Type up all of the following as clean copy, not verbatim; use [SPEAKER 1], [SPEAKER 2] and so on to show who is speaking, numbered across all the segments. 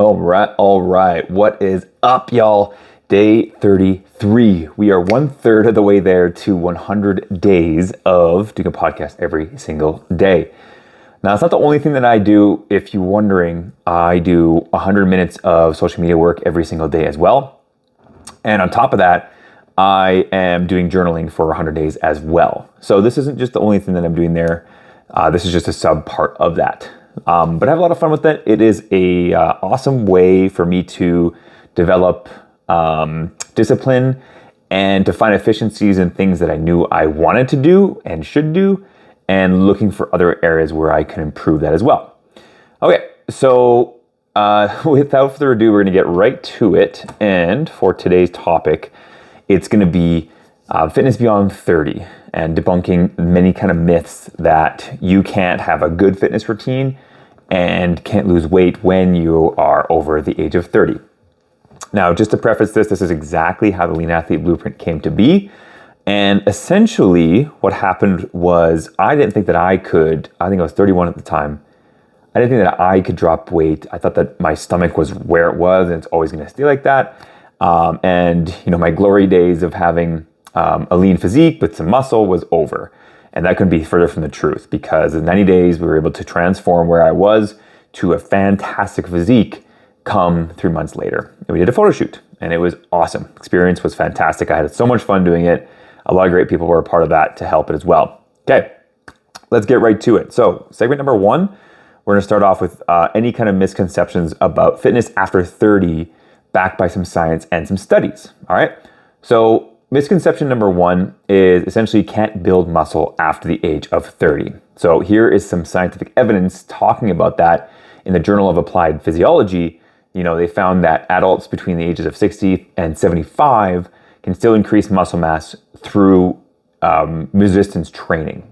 [SPEAKER 1] All right. What is up, y'all? Day 33. We are 1/3 of the way there to 100 days of doing a podcast every single day. Now, it's not the only thing that I do. If you're wondering, I do 100 minutes of social media work every single day as well. And on top of that, I am doing journaling for 100 days as well. So this isn't just the only thing that I'm doing there. This is just a sub part of that. But I have a lot of fun with it. It is a awesome way for me to develop discipline and to find efficiencies in things that I knew I wanted to do and should do, and looking for other areas where I can improve that as well. Okay, so without further ado, we're going to get right to it. And for today's topic, it's going to be fitness beyond 30 and debunking many kind of myths that you can't have a good fitness routine and can't lose weight when you are over the age of 30. Now, just to preface this is exactly how the Lean Athlete Blueprint came to be. And essentially what happened was I didn't think that I think I was 31 at the time. I didn't think that I could drop weight. I thought that my stomach was where it was and it's always going to stay like that. And my glory days of having a lean physique with some muscle was over. And that couldn't be further from the truth, because in 90 days, we were able to transform where I was to a fantastic physique come 3 months later. And we did a photo shoot and it was awesome. Experience was fantastic. I had so much fun doing it. A lot of great people were a part of that to help it as well. Okay, let's get right to it. So segment number 1, we're gonna start off with any kind of misconceptions about fitness after 30, backed by some science and some studies. All right, so misconception number 1 is essentially you can't build muscle after the age of 30. So here is some scientific evidence talking about that. In the Journal of Applied Physiology, they found that adults between the ages of 60 and 75 can still increase muscle mass through resistance training.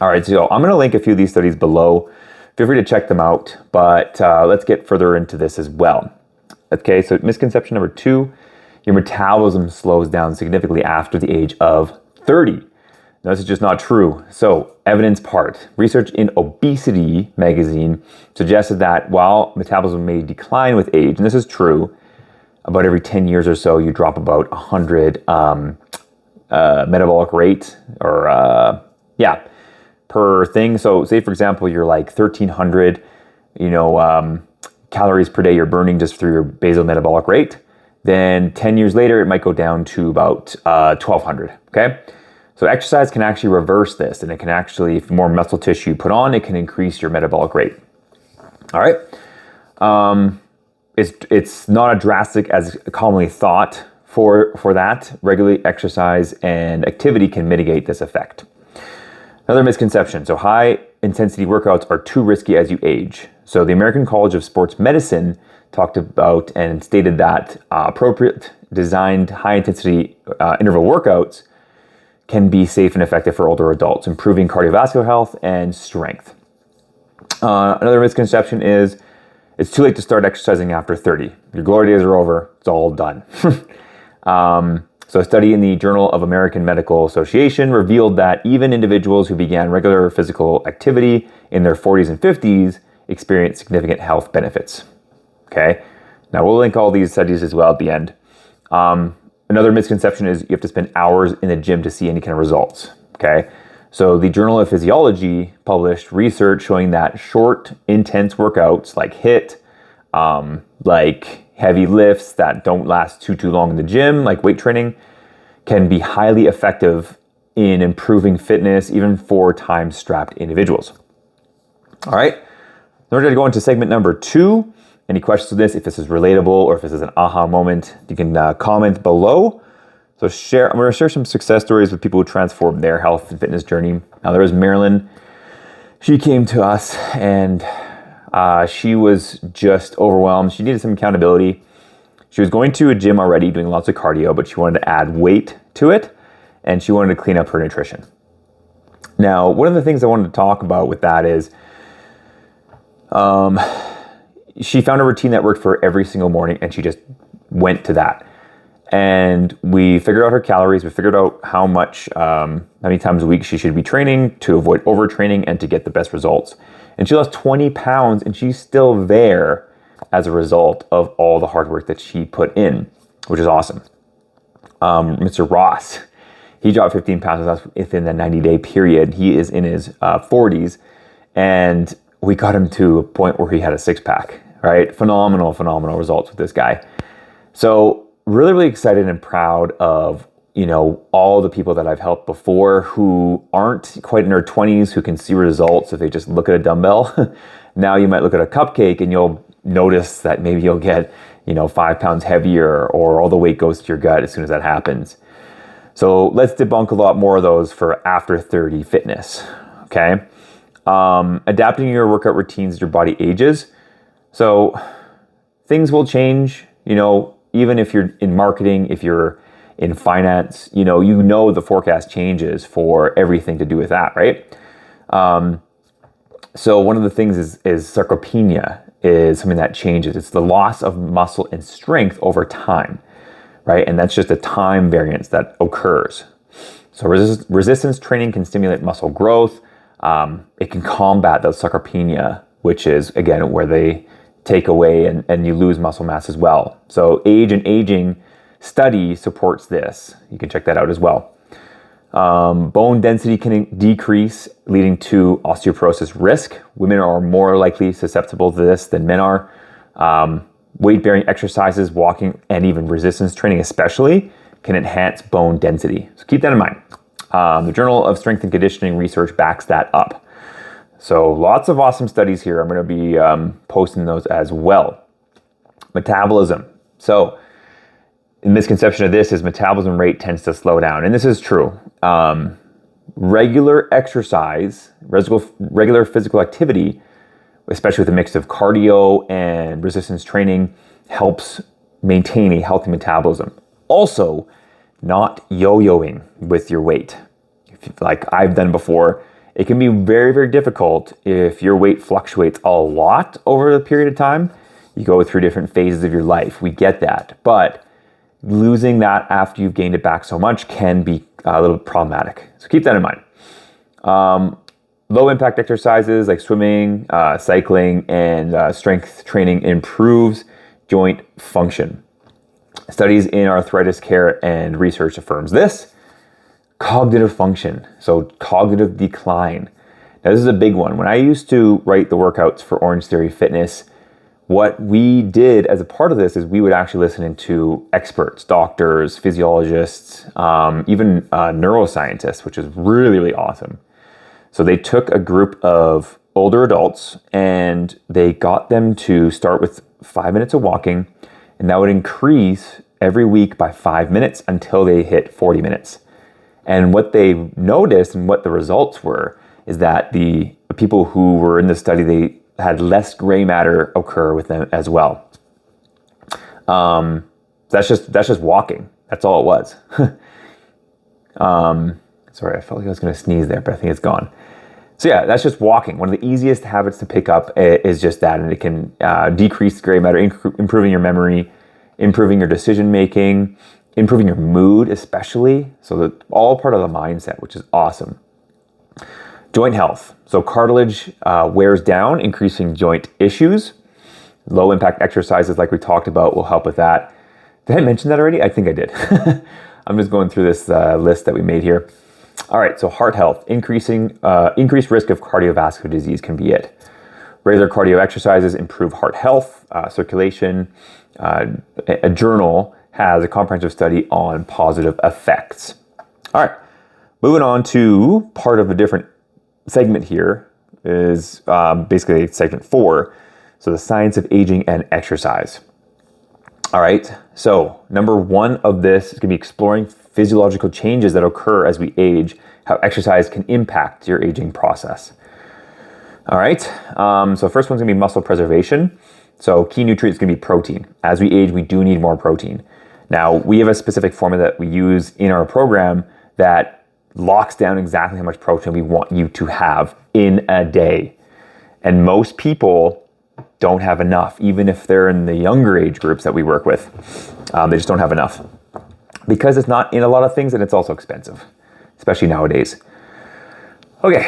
[SPEAKER 1] All right, so I'm going to link a few of these studies below. Feel free to check them out, but let's get further into this as well. Okay, so misconception number 2, your metabolism slows down significantly after the age of 30. Now, this is just not true. So, evidence part. Research in Obesity magazine suggested that while metabolism may decline with age, and this is true, about every 10 years or so, you drop about 100 metabolic rate per thing. So, say, for example, you're like 1,300, calories per day you're burning just through your basal metabolic rate. Then 10 years later, it might go down to about 1,200, okay? So exercise can actually reverse this, and it can actually, if more muscle tissue you put on, it can increase your metabolic rate. All right? It's not as drastic as commonly thought for that. Regular exercise and activity can mitigate this effect. Another misconception. So high intensity workouts are too risky as you age. So the American College of Sports Medicine talked about and stated that appropriate designed high-intensity interval workouts can be safe and effective for older adults, improving cardiovascular health and strength. Another misconception is it's too late to start exercising after 30. Your glory days are over. It's all done. So a study in the Journal of American Medical Association revealed that even individuals who began regular physical activity in their 40s and 50s experienced significant health benefits. Okay, now we'll link all these studies as well at the end. Another misconception is you have to spend hours in the gym to see any kind of results. Okay, so the Journal of Physiology published research showing that short, intense workouts like HIIT, like heavy lifts that don't last too long in the gym, like weight training, can be highly effective in improving fitness, even for time-strapped individuals. All right, now we're going to go into segment number 2. Any questions on this? If this is relatable or if this is an aha moment, you can comment below. So I'm going to share some success stories with people who transformed their health and fitness journey. Now, there was Marilyn. She came to us and she was just overwhelmed. She needed some accountability. She was going to a gym already, doing lots of cardio, but she wanted to add weight to it, and she wanted to clean up her nutrition. Now, one of the things I wanted to talk about with that is she found a routine that worked for every single morning, and she just went to that. And we figured out her calories. We figured out how many times a week she should be training to avoid overtraining and to get the best results. And she lost 20 pounds, and she's still there as a result of all the hard work that she put in, which is awesome. Mr. Ross, he dropped 15 pounds within the 90-day period. He is in his 40s, and we got him to a point where he had a six-pack, right? Phenomenal results with this guy. So really, really excited and proud of, all the people that I've helped before who aren't quite in their 20s, who can see results if they just look at a dumbbell. Now you might look at a cupcake and you'll notice that maybe you'll get, 5 pounds heavier, or all the weight goes to your gut as soon as that happens. So let's debunk a lot more of those for after 30 fitness, okay? Adapting your workout routines as your body ages. So things will change, even if you're in marketing, if you're in finance, the forecast changes for everything to do with that, right? So one of the things is sarcopenia is something that changes. It's the loss of muscle and strength over time, right? And that's just a time variance that occurs. So resistance training can stimulate muscle growth. It can combat the sarcopenia, which is, again, where they take away and you lose muscle mass as well. So Age and Aging study supports this. You can check that out as well. Bone density can decrease, leading to osteoporosis risk. Women are more likely susceptible to this than men are. Weight-bearing exercises, walking, and even resistance training especially, can enhance bone density. So keep that in mind. The Journal of Strength and Conditioning research backs that up. So lots of awesome studies here. I'm going to be posting those as well. Metabolism. So the misconception of this is metabolism rate tends to slow down. And this is true. Regular exercise, regular physical activity, especially with a mix of cardio and resistance training, helps maintain a healthy metabolism. Also, not yo-yoing with your weight. Like I've done before, it can be very, very difficult if your weight fluctuates a lot over a period of time. You go through different phases of your life. We get that. But losing that after you've gained it back so much can be a little problematic. So keep that in mind. Low impact exercises like swimming, cycling, and strength training improves joint function. Studies in arthritis care and research affirms this. Cognitive function, so cognitive decline. Now this is a big one. When I used to write the workouts for Orange Theory Fitness, what we did as a part of this is we would actually listen to experts, doctors, physiologists, even neuroscientists, which is really, really awesome. So they took a group of older adults and they got them to start with 5 minutes of walking, and that would increase every week by 5 minutes until they hit 40 minutes. And what they noticed and what the results were is that the people who were in the study, they had less gray matter occur with them as well. That's just walking. That's all it was. Sorry, I felt like I was going to sneeze there, but I think it's gone. So yeah, that's just walking. One of the easiest habits to pick up is just that, and it can decrease gray matter, improving your memory, improving your decision making, improving your mood especially. So that's all part of the mindset, which is awesome. Joint health. So cartilage wears down, increasing joint issues. Low impact exercises like we talked about will help with that. Did I mention that already? I think I did. I'm just going through this list that we made here. All right, so heart health. Increased risk of cardiovascular disease can be it. Regular cardio exercises improve heart health, circulation. A journal has a comprehensive study on positive effects. All right, moving on to part of a different segment here is basically segment 4. So the science of aging and exercise. All right, so number 1 of this is going to be exploring physiological changes that occur as we age, how exercise can impact your aging process. All right, so first one's going to be muscle preservation. So key nutrient is going to be protein. As we age, we do need more protein. Now, we have a specific formula that we use in our program that locks down exactly how much protein we want you to have in a day. And most people don't have enough, even if they're in the younger age groups that we work with. They just don't have enough because it's not in a lot of things, and it's also expensive, especially nowadays. Okay,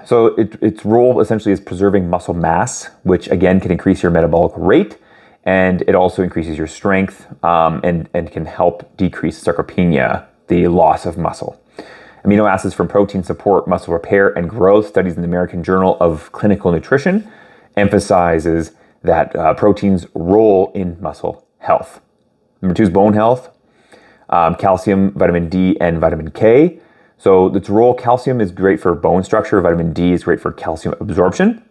[SPEAKER 1] So its role essentially is preserving muscle mass, which again can increase your metabolic rate, and it also increases your strength and can help decrease sarcopenia, the loss of muscle. Amino acids from protein support muscle repair and growth. Studies in the American Journal of Clinical Nutrition emphasizes that protein's role in muscle health. Number 2 is bone health. Calcium, vitamin D, and vitamin K. So its role, calcium is great for bone structure, vitamin D is great for calcium absorption,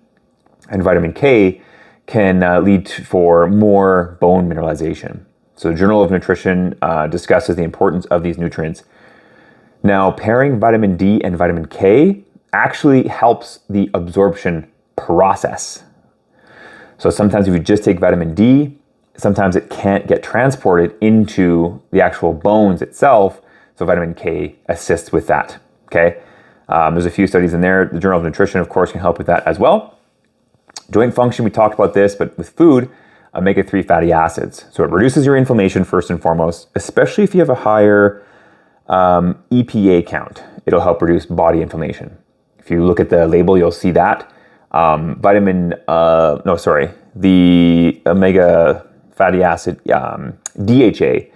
[SPEAKER 1] and vitamin K can lead for more bone mineralization. So the Journal of Nutrition discusses the importance of these nutrients. Now, pairing vitamin D and vitamin K actually helps the absorption process. So sometimes if you just take vitamin D, sometimes it can't get transported into the actual bones itself. So vitamin K assists with that, okay? There's a few studies in there. The Journal of Nutrition, of course, can help with that as well. Joint function, we talked about this, but with food, omega-3 fatty acids. So it reduces your inflammation first and foremost, especially if you have a higher EPA count. It'll help reduce body inflammation. If you look at the label, you'll see that. The omega fatty acid, DHA,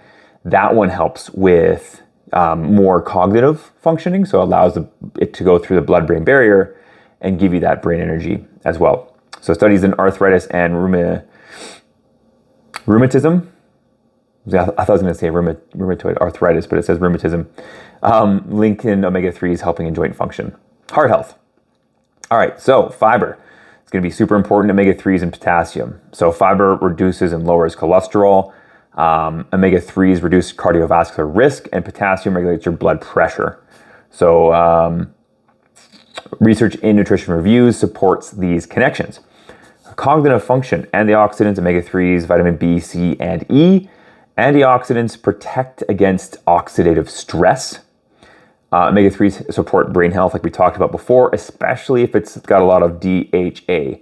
[SPEAKER 1] that one helps with more cognitive functioning, so it allows it to go through the blood-brain barrier and give you that brain energy as well. So studies in arthritis and rheumatism. I thought I was going to say rheumatoid arthritis, but it says rheumatism. Link in omega-3s helping in joint function. Heart health. All right, so fiber. It's going to be super important, omega-3s and potassium. So fiber reduces and lowers cholesterol. Omega-3s reduce cardiovascular risk, and potassium regulates your blood pressure. So research in nutrition reviews supports these connections. Cognitive function, antioxidants, omega-3s, vitamin B, C, and E. Antioxidants protect against oxidative stress. Omega-3s support brain health, like we talked about before, especially if it's got a lot of DHA.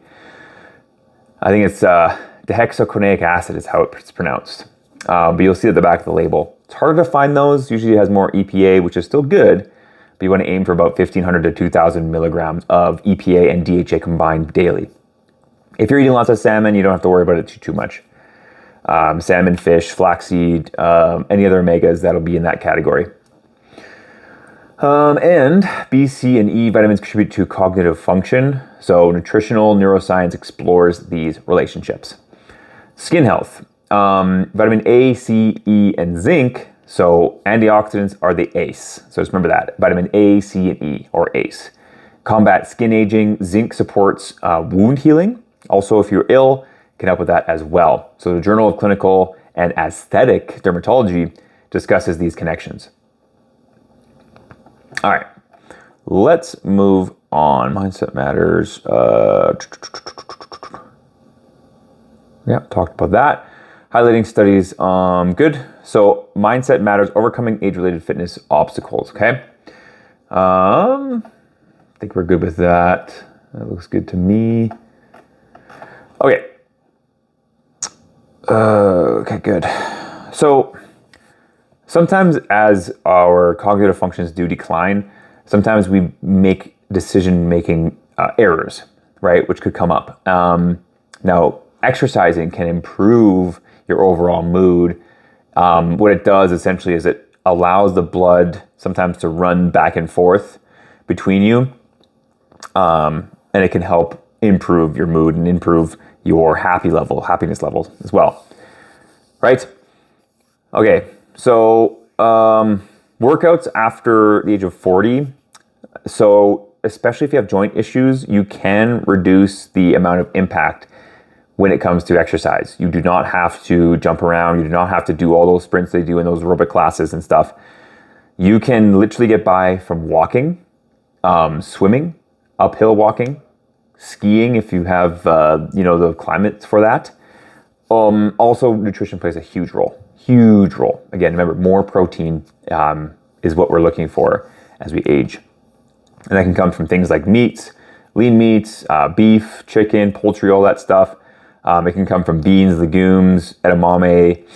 [SPEAKER 1] I think it's dehexoconaic acid is how it's pronounced. But you'll see at the back of the label. It's harder to find those. Usually it has more EPA, which is still good, but you want to aim for about 1,500 to 2,000 milligrams of EPA and DHA combined daily. If you're eating lots of salmon, you don't have to worry about it too much. Salmon, fish, flaxseed, any other omegas, that'll be in that category. And B, C, and E vitamins contribute to cognitive function. So nutritional neuroscience explores these relationships. Skin health. Vitamin A, C, E, and zinc. So antioxidants are the ACE. So just remember that. Vitamin A, C, and E, or ACE. Combat skin aging. Zinc supports wound healing. Also, if you're ill, can help with that as well. So the Journal of Clinical and Aesthetic Dermatology discusses these connections. All right, let's move on. Mindset matters. Yeah, talked about that. Highlighting studies, good. So mindset matters, overcoming age-related fitness obstacles, okay? I think we're good with that. That looks good to me. Okay. Okay, good. So sometimes as our cognitive functions do decline, sometimes we make decision-making errors, right? Which could come up. Now, exercising can improve your overall mood. What it does essentially is it allows the blood sometimes to run back and forth between you. And it can help improve your mood and improve your happiness levels as well, right? Okay, so workouts after the age of 40. So especially if you have joint issues, you can reduce the amount of impact when it comes to exercise. You do not have to jump around. You do not have to do all those sprints they do in those aerobic classes and stuff. You can literally get by from walking, swimming, uphill walking, skiing if you have the climate for that. Also, nutrition plays a huge role. Huge role. Again, remember, more protein is what we're looking for as we age. And that can come from things like meats, lean meats, beef, chicken, poultry, all that stuff. It can come from beans, legumes, edamame,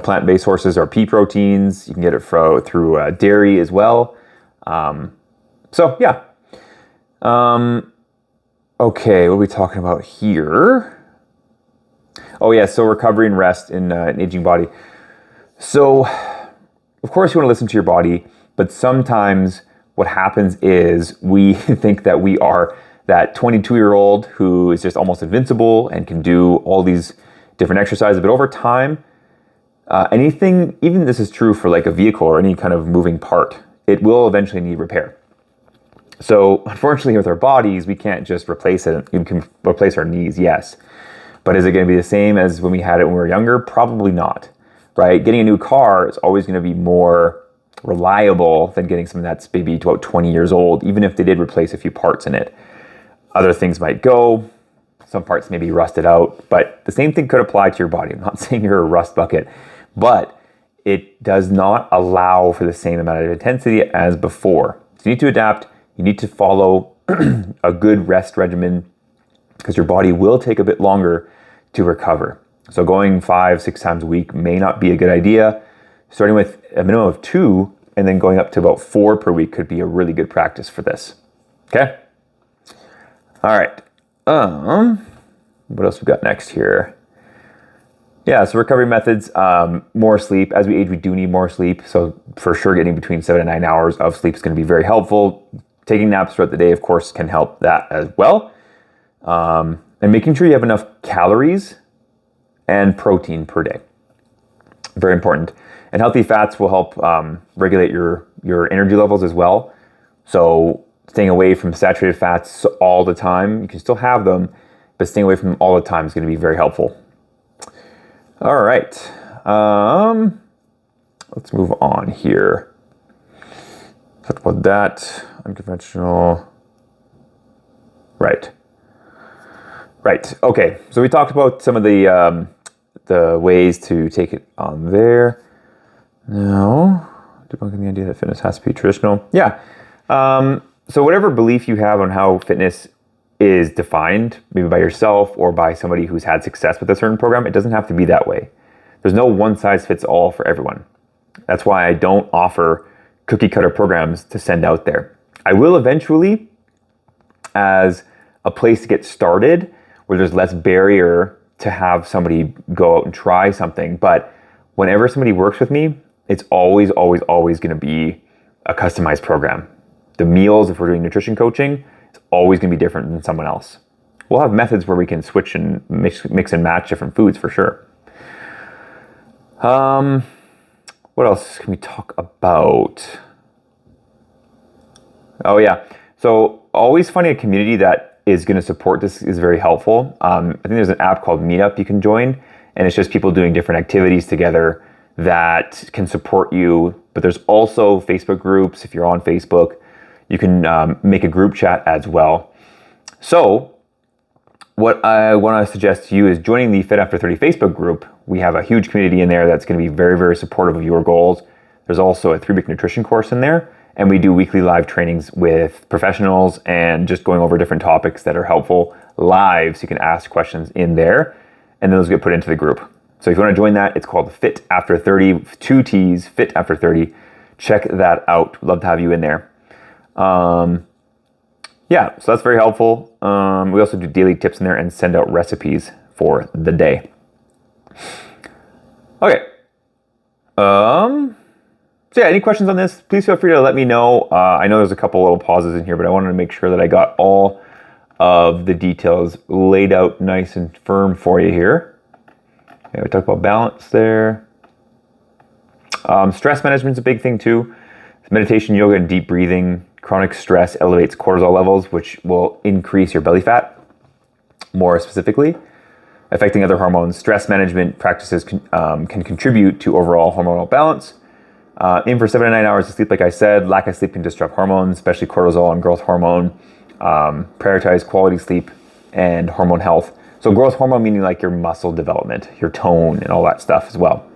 [SPEAKER 1] plant-based sources or pea proteins. You can get it through dairy as well. So yeah. Okay, what are we talking about here? Oh yeah, so recovery and rest in an aging body. So, of course you want to listen to your body, but sometimes what happens is we think that we are that 22-year-old who is just almost invincible and can do all these different exercises, but over time, anything, even this is true for like a vehicle or any kind of moving part, it will eventually need repair. So unfortunately with our bodies, we can't just replace it. We can replace our knees, yes. But is it going to be the same as when we had it when we were younger? Probably not, right? Getting a new car is always going to be more reliable than getting something that's maybe about 20 years old, even if they did replace a few parts in it. Other things might go, some parts may be rusted out, but the same thing could apply to your body. I'm not saying you're a rust bucket, but it does not allow for the same amount of intensity as before. So you need to adapt. You need to follow a good rest regimen because your body will take a bit longer to recover. So going 5-6 times a week may not be a good idea. Starting with a minimum of 2 and then going up to about 4 per week could be a really good practice for this. Okay? All right. What else we got next here? Yeah, so recovery methods, more sleep. As we age, we do need more sleep. So for sure, getting between 7 and 9 hours of sleep is going to be very helpful. Taking naps throughout the day, of course, can help that as well. And making sure you have enough calories and protein per day. Very important. And healthy fats will help regulate your energy levels as well. So staying away from saturated fats all the time, you can still have them, but staying away from them all the time is going to be very helpful. All right. Let's move on here. Talk about that. Unconventional. Right. Okay. So we talked about some of the ways to take it on there. Now, debunking the idea that fitness has to be traditional. Yeah. So whatever belief you have on how fitness is defined, maybe by yourself or by somebody who's had success with a certain program, it doesn't have to be that way. There's no one size fits all for everyone. That's why I don't offer cookie cutter programs to send out there. I will eventually, as a place to get started where there's less barrier to have somebody go out and try something. But whenever somebody works with me, it's always going to be a customized program. The meals, if we're doing nutrition coaching, it's always going to be different than someone else. We'll have methods where we can switch and mix and match different foods for sure. What else can we talk about? Oh yeah. So always finding a community that is going to support this is very helpful. I think there's an app called Meetup you can join, and it's just people doing different activities together that can support you. But there's also Facebook groups. If you're on Facebook, you can make a group chat as well. So what I want to suggest to you is joining the Fit After 30 Facebook group. We have a huge community in there that's going to be very, very supportive of your goals. There's also a 3-week nutrition course in there, and we do weekly live trainings with professionals and just going over different topics that are helpful live, so you can ask questions in there, and those get put into the group. So if you want to join that, it's called Fit After 30, with 2 T's, Fit After 30. Check that out. We'd love to have you in there. Yeah, so that's very helpful. We also do daily tips in there and send out recipes for the day. Okay. So yeah, any questions on this? Please feel free to let me know. I know there's a couple little pauses in here, but I wanted to make sure that I got all of the details laid out nice and firm for you here. Okay, we talked about balance there. Stress management is a big thing too. Meditation, yoga, and deep breathing. Chronic stress elevates cortisol levels, which will increase your belly fat more specifically, affecting other hormones. Stress management practices can contribute to overall hormonal balance. Aim for 7 to 9 hours of sleep, like I said. Lack of sleep can disrupt hormones, especially cortisol and growth hormone. Prioritize quality sleep and hormone health. So growth hormone meaning like your muscle development, your tone, and all that stuff as well.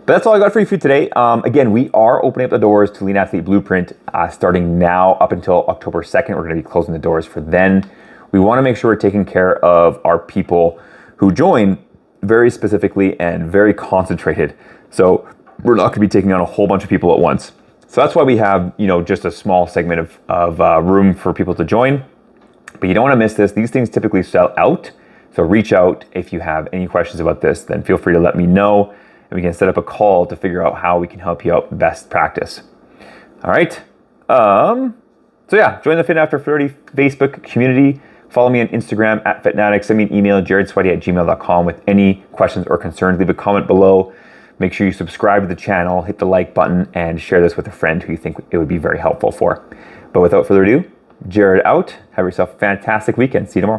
[SPEAKER 1] But that's all I got for you today. Again, we are opening up the doors to Lean Athlete Blueprint starting now up until October 2nd. We're going to be closing the doors for then. We want to make sure we're taking care of our people who join very specifically and very concentrated. So we're not going to be taking on a whole bunch of people at once. So that's why we have, just a small segment of room for people to join. But you don't want to miss this. These things typically sell out. So reach out if you have any questions about this, then feel free to let me know and we can set up a call to figure out how we can help you out best practice. All right. So yeah, join the Fit After 30 Facebook community. Follow me on Instagram at Fitnatics. Send me an email, jaredsweaty@gmail.com with any questions or concerns. Leave a comment below. Make sure you subscribe to the channel, hit the like button, and share this with a friend who you think it would be very helpful for. But without further ado, Jared out. Have yourself a fantastic weekend. See you tomorrow.